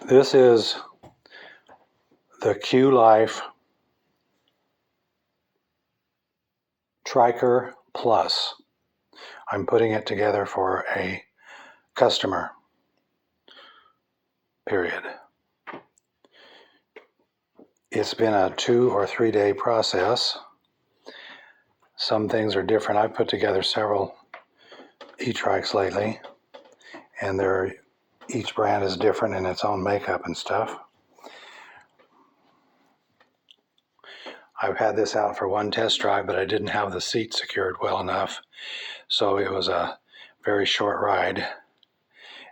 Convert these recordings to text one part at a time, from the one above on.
This is the Q-Life Triker Plus. I'm putting it together for a customer, period. It's been a 2 or 3 day process. Some things are different. I've put together several e-trikes lately, and each brand is different in its own makeup and stuff. I've had this out for one test drive, but I didn't have the seat secured well enough, so it was a very short ride,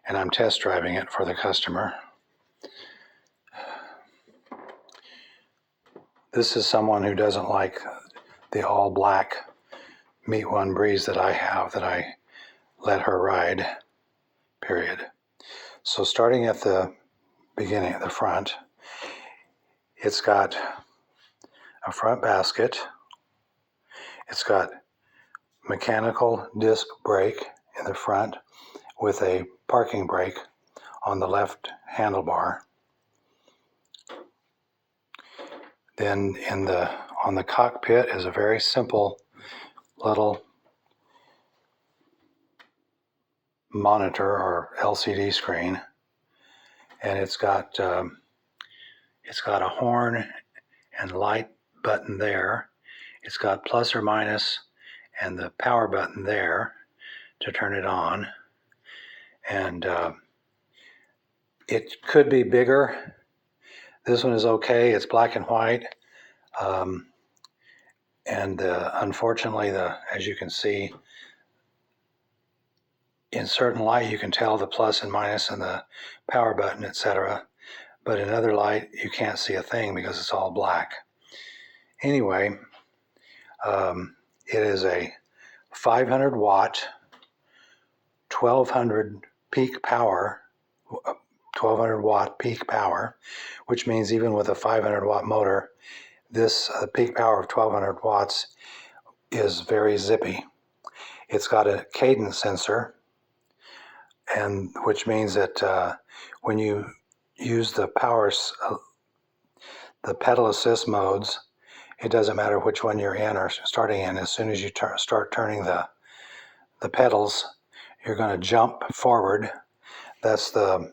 and I'm test driving it for the customer. This is someone who doesn't like the all black Meet One Breeze that I have, that I let her ride, period. So starting at the beginning, at the front, it's got a front basket. It's got mechanical disc brake in the front with a parking brake on the left handlebar. Then on the cockpit is a very simple little monitor or LCD screen, and it's got a horn and light button there. It's got plus or minus and the power button there to turn it on, and it could be bigger. This one is okay. It's black and white, and unfortunately, as you can see, in certain light you can tell the plus and minus and the power button, etc. But in other light you can't see a thing because it's all black. Anyway, it is a 500 watt, 1200 peak power, 1200 watt peak power, which means even with a 500 watt motor, this peak power of 1200 watts is very zippy. It's got a cadence sensor, and which means that when you use the pedal assist modes, it doesn't matter which one you're in or starting in. As soon as you start turning the pedals, you're going to jump forward. That's the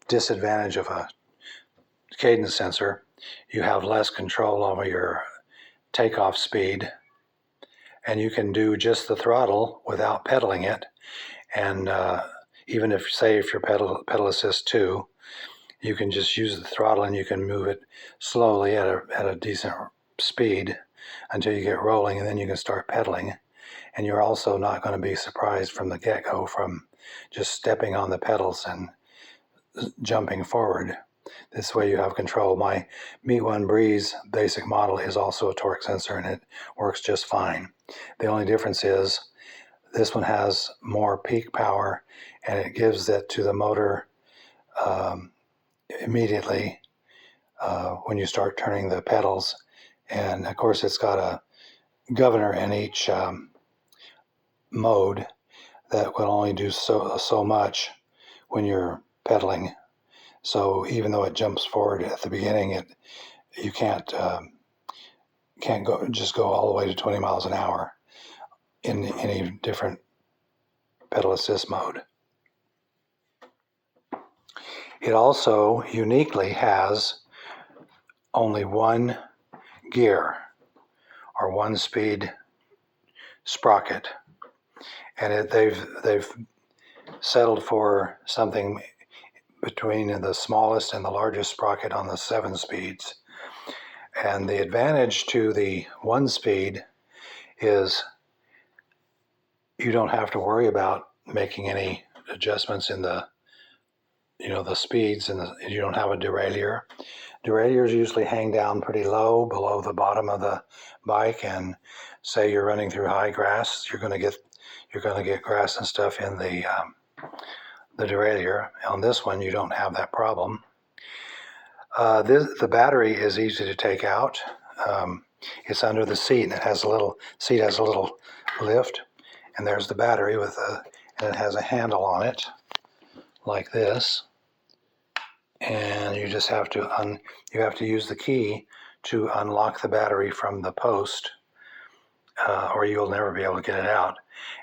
disadvantage of a cadence sensor. You have less control over your takeoff speed, and you can do just the throttle without pedaling it. And even if you're pedal assist 2, you can just use the throttle and you can move it slowly at a decent speed until you get rolling, and then you can start pedaling. And you're also not going to be surprised from the get-go from just stepping on the pedals and jumping forward. This way you have control. My Meet One Breeze basic model is also a torque sensor, and it works just fine. The only difference is this one has more peak power, and it gives that to the motor immediately when you start turning the pedals. And of course it's got a governor in each mode that will only do so much when you're pedaling. So even though it jumps forward at the beginning, you can't go all the way to 20 miles an hour in any different pedal assist mode. It also uniquely has only one gear or one speed sprocket, and they've settled for something between the smallest and the largest sprocket on the 7 speeds. And the advantage to the 1 speed is you don't have to worry about making any adjustments in the speeds, and you don't have a derailleur. Derailleurs usually hang down pretty low below the bottom of the bike, and say you're running through high grass, you're going to get grass and stuff in the derailleur. On this one, you don't have that problem. The battery is easy to take out. It's under the seat, and seat has a little lift, and there's the battery and it has a handle on it like this. and you just have to use the key to unlock the battery from the post, or you'll never be able to get it out.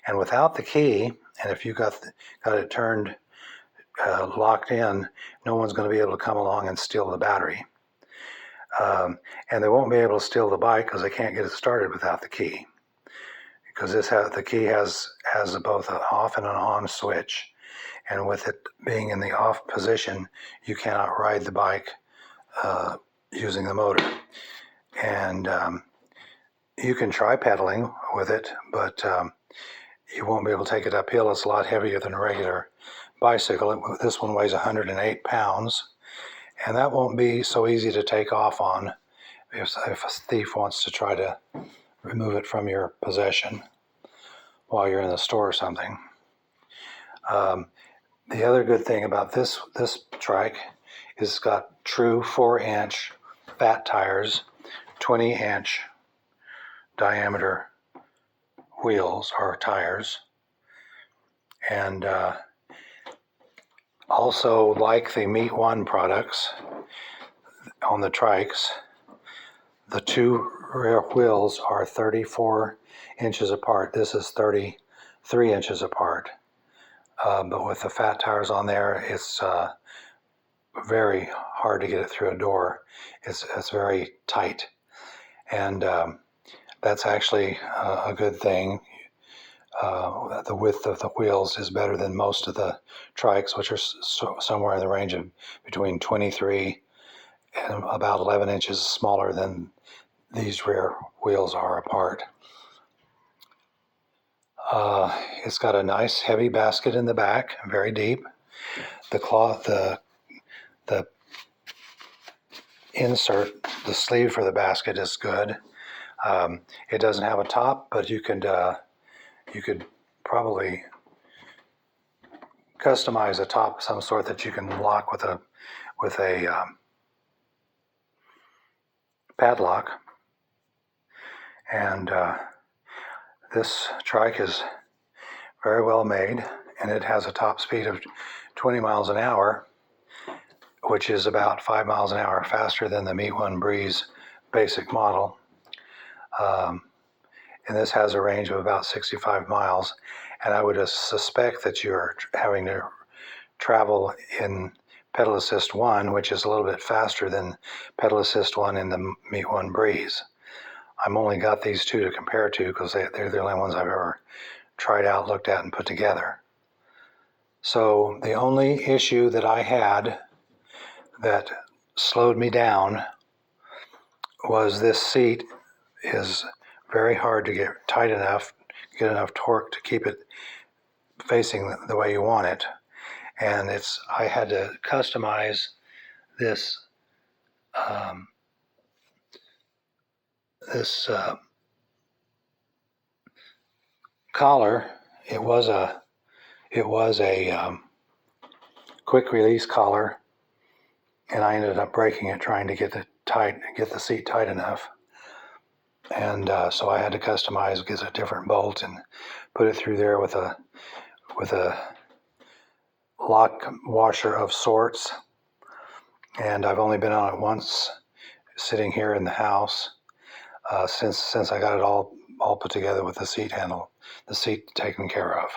And without the key, and if you got it turned locked in, no one's going to be able to come along and steal the battery. And they won't be able to steal the bike because they can't get it started without the key. Because the key has both an off and an on switch, and with it being in the off position, you cannot ride the bike using the motor. And you can try pedaling with it, but you won't be able to take it uphill. It's a lot heavier than a regular bicycle. This one weighs 108 pounds, and that won't be so easy to take off on if a thief wants to try to remove it from your possession while you're in the store or something. The other good thing about this trike is it's got true 4-inch fat tires, 20-inch diameter wheels or tires, and also, like the Meet One products on the trikes, the two rear wheels are 34 inches apart. This is 33 inches apart. But with the fat tires on there, it's very hard to get it through a door. It's very tight, and that's actually a good thing. The width of the wheels is better than most of the trikes, which are somewhere in the range of between 23 and about 11 inches smaller than these rear wheels are apart. It's got a nice heavy basket in the back, very deep. The insert, the sleeve for the basket is good. It doesn't have a top, but you could probably customize a top of some sort that you can lock with a padlock. And this trike is very well made, and it has a top speed of 20 miles an hour, which is about 5 miles an hour faster than the Meet One Breeze basic model. And this has a range of about 65 miles. And I would suspect that you're having to travel in Pedal Assist 1, which is a little bit faster than Pedal Assist 1 in the Meet One Breeze. I've only got these two to compare to because they're the only ones I've ever tried out, looked at, and put together. So the only issue that I had that slowed me down was this seat is very hard to get tight enough, get enough torque to keep it facing the way you want it. And I had to customize this collar. It was a quick release collar, and I ended up breaking it trying to get the seat tight enough. And so I had to customize, get a different bolt and put it through there with a lock washer of sorts. And I've only been on it once, sitting here in the house, since I got it all put together with the seat taken care of.